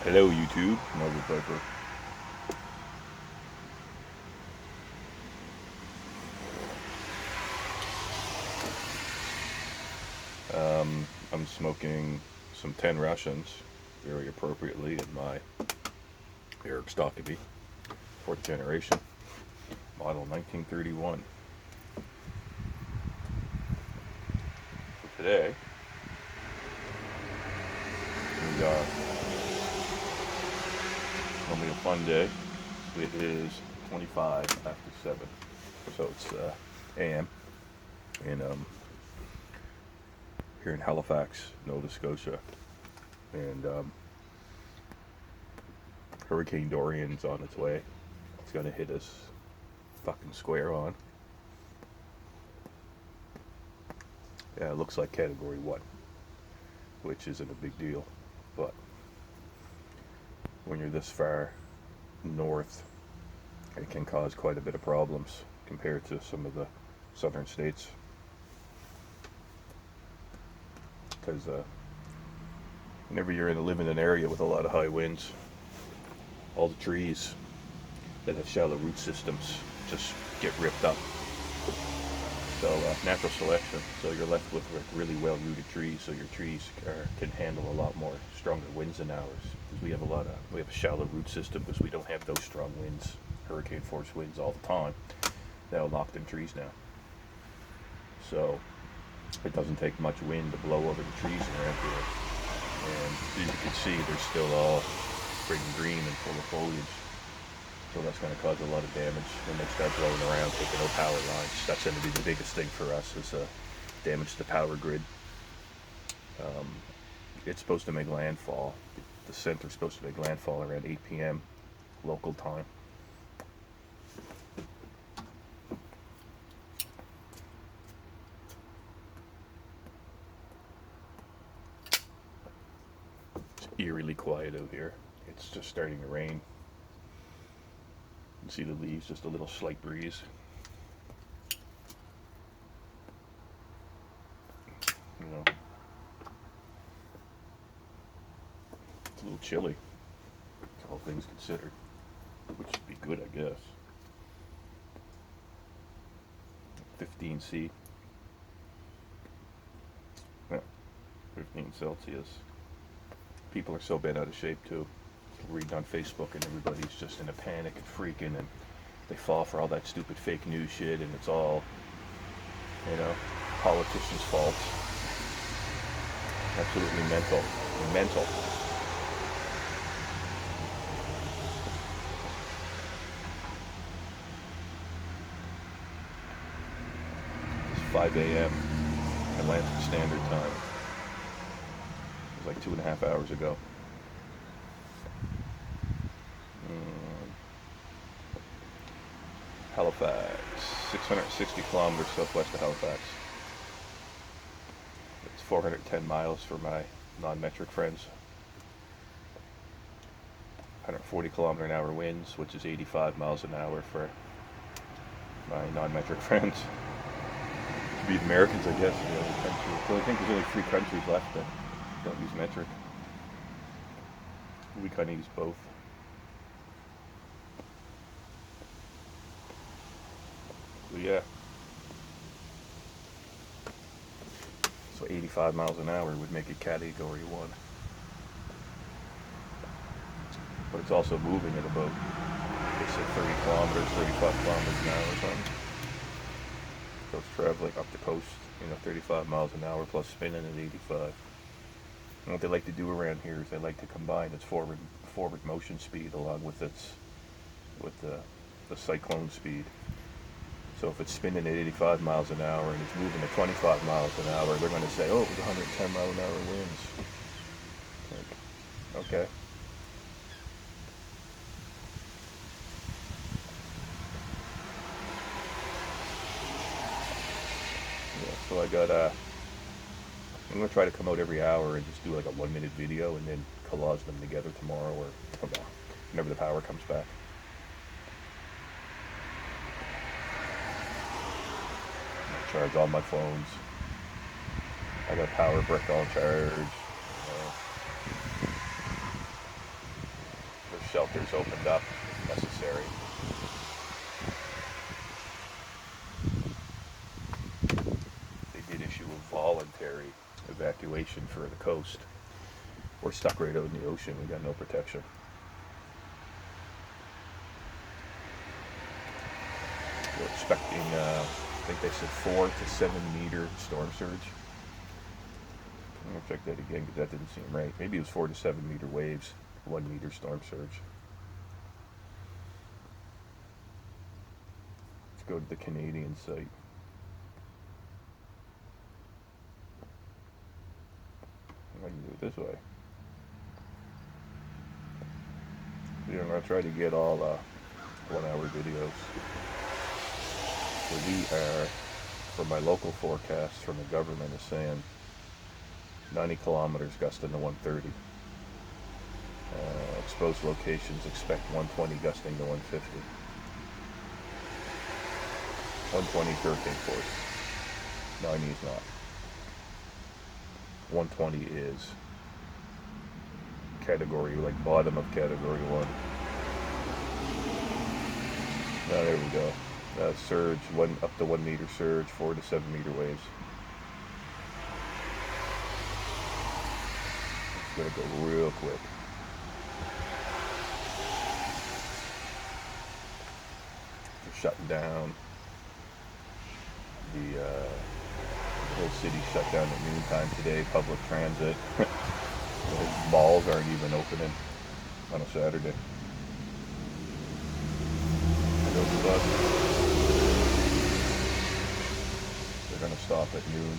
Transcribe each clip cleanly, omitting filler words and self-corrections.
Hello YouTube, Margaret Piper. I'm smoking some 10 Russians, very appropriately, in my Eric Stockaby, 4th generation, model 1931. For today, we got gonna be a fun day. It is 25 after 7, so it's a.m. in here in Halifax, Nova Scotia, and Hurricane Dorian's on its way. It's gonna hit us fucking square on. Yeah, it looks like Category 1, which isn't a big deal, but when you're this far north, it can cause quite a bit of problems compared to some of the southern states. Because whenever you're living in an area with a lot of high winds, all the trees that have shallow root systems just get ripped up. So natural selection. So you're left with really well-rooted trees. So your trees can handle a lot more stronger winds than ours. Because we have a shallow root system because we don't have those strong winds, hurricane force winds all the time. That'll knock them trees down. So it doesn't take much wind to blow over the trees around here. And as you can see, they're still all freaking green and full of foliage. So that's going to cause a lot of damage when they start blowing around, taking out power lines. That's going to be the biggest thing for us, is damage to the power grid. It's supposed to make landfall. The center's supposed to make landfall around 8 p.m. local time. It's eerily quiet out here. It's just starting to rain. You can see the leaves, just a little slight breeze. You know, it's a little chilly, all things considered, which would be good, I guess. 15°C. Yeah, 15 Celsius. People are so bent out of shape too. Reading on Facebook and everybody's just in a panic and freaking, and they fall for all that stupid fake news shit, and it's all, politicians' fault. Absolutely mental. Mental. It's 5 a.m. Atlantic Standard Time. It was like 2.5 hours ago. Halifax, 660 kilometers southwest of Halifax. It's 410 miles for my non-metric friends. 140-kilometer-an-hour winds, which is 85 miles an hour for my non-metric friends. To be the Americans, I guess, in the other country. So I think there's only 3 countries left that don't use metric. We kind of use both. So yeah. So 85 miles an hour would make it Category 1. But it's also moving at about, they say 30 kilometers, 35 kilometers an hour or something. So it's traveling up the coast, 35 miles an hour plus spinning at 85. And what they like to do around here is they like to combine its forward motion speed along with the cyclone speed. So if it's spinning at 85 miles an hour and it's moving at 25 miles an hour, they're going to say, oh, it was 110 mile an hour winds. Like, okay. Yeah, so I'm going to try to come out every hour and just do like a 1-minute video and then collage them together tomorrow or whenever the power comes back. Charge all my phones. I got a power brick all charged. sectors opened up if necessary. They did issue a voluntary evacuation for the coast. We're stuck right out in the ocean. We got no protection. We're expecting, I think they said 4 to 7 meter storm surge. I'm going to check that again because that didn't seem right. Maybe it was 4 to 7 meter waves, 1 meter storm surge. Let's go to the Canadian site. I can do it this way. Yeah, I'm going to try to get all 1 hour videos. So we are, for my local forecast from the government, is saying 90 kilometers gusting to 130. Exposed locations expect 120 gusting to 150. 120 is hurricane force. 90 is not. 120 is category, like bottom of category 1. Now there we go. Surge, up to 1 meter surge, 4 to 7 meter waves. It's gonna go real quick. They're shutting down. The whole city shut down at noontime today. Public transit. The malls aren't even opening on a Saturday. And those of us, they're going to stop at noon.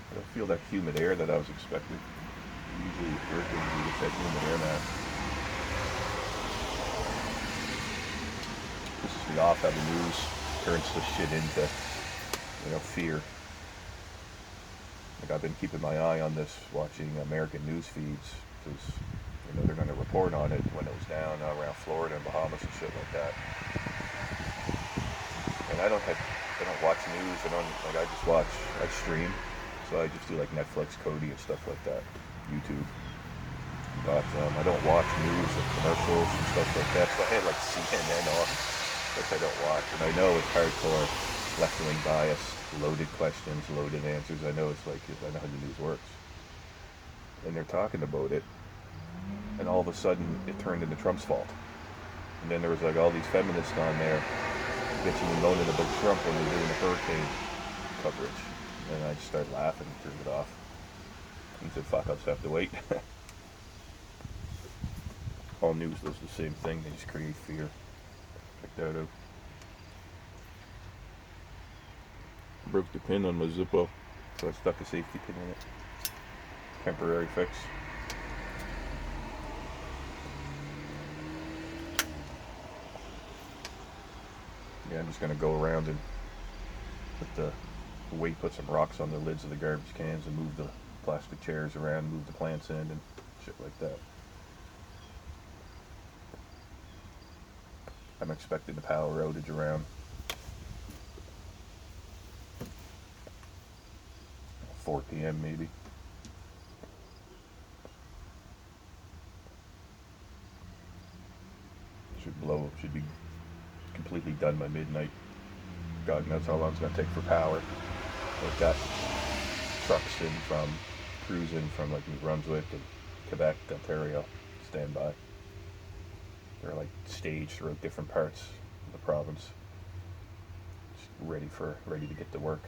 I don't feel that humid air that I was expecting. Usually hurricanes, you get that humid air now. Pisses me off how the news turns this shit into, fear. Like, I've been keeping my eye on this, watching American news feeds, because they're going to report on it when it was down around Florida and Bahamas and shit like that. And I don't watch news. I stream, so I just do like Netflix, Kodi, and stuff like that, YouTube. But I don't watch news or commercials and stuff like that. So I had like CNN on, which I don't watch, and I know it's hardcore left-wing bias, loaded questions, loaded answers. I know how the news works. And they're talking about it, and all of a sudden it turned into Trump's fault. And then there was like all these feminists on there bitching and moaning about Trump when they're doing the hurricane coverage. And I just started laughing and turned it off. And said, fuck, I'll just have to wait. All news does the same thing, they just create fear. Check that out. Broke the pin on my Zippo, so I stuck a safety pin in it. Temporary fix. Yeah, I'm just gonna go around and put some rocks on the lids of the garbage cans and move the plastic chairs around, move the plants in and shit like that. I'm expecting a power outage around 4 p.m. maybe. Should be completely done by midnight. God knows how long it's going to take for power. They've got trucks cruising from like New Brunswick and Quebec, Ontario, standby. They're like staged throughout different parts of the province, just ready to get to work.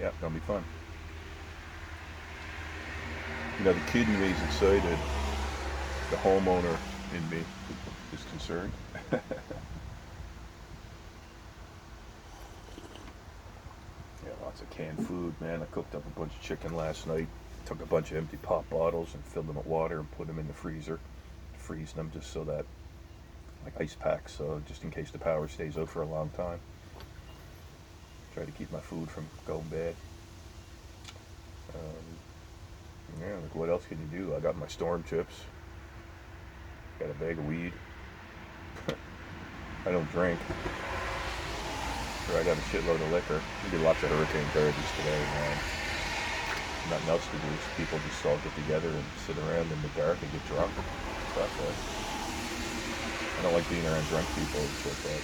Yeah, it's gonna be fun. The kid in me is excited. The homeowner in me is concerned. Yeah, lots of canned food, man. I cooked up a bunch of chicken last night. Took a bunch of empty pop bottles and filled them with water and put them in the freezer. Freeze them just so that, like ice packs, so just in case the power stays out for a long time. Try to keep my food from going bad. Yeah, like what else can you do? I got my storm chips. Got a bag of weed. I don't drink. Sure, I got a shitload of liquor. We did lots of hurricane parties today, man. Nothing else to do. So people just all get together and sit around in the dark and get drunk. Stuff that. I don't like being around drunk people and shit, but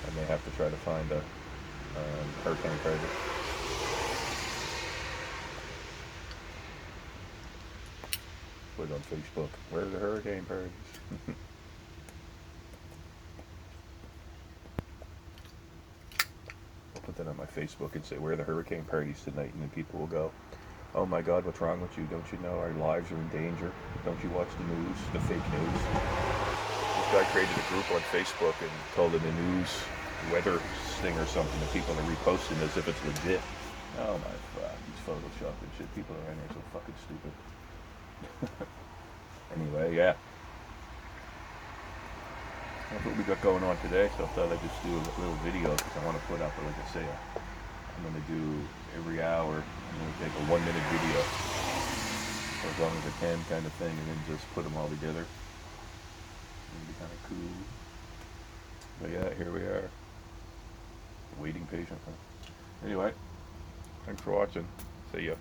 I may have to try to find a hurricane party. Put it on Facebook. Where are the hurricane parties? I'll put that on my Facebook and say, where are the hurricane parties tonight? And then people will go, oh my God, what's wrong with you? Don't you know our lives are in danger? Don't you watch the news, the fake news? This guy created a group on Facebook and called it a news weather thing or something, and people are reposting as if it's legit. Oh my fuck, he's photoshopped and shit. People around here are so fucking stupid. Anyway, yeah. That's what we got going on today, so I thought I'd just do a little video because I want to put up, like I say, I'm going to do every hour, I'm going to take a 1-minute video, for as long as I can kind of thing, and then just put them all together. It'll be kind of cool. But yeah, here we are. Waiting patiently. Anyway, thanks for watching. See ya.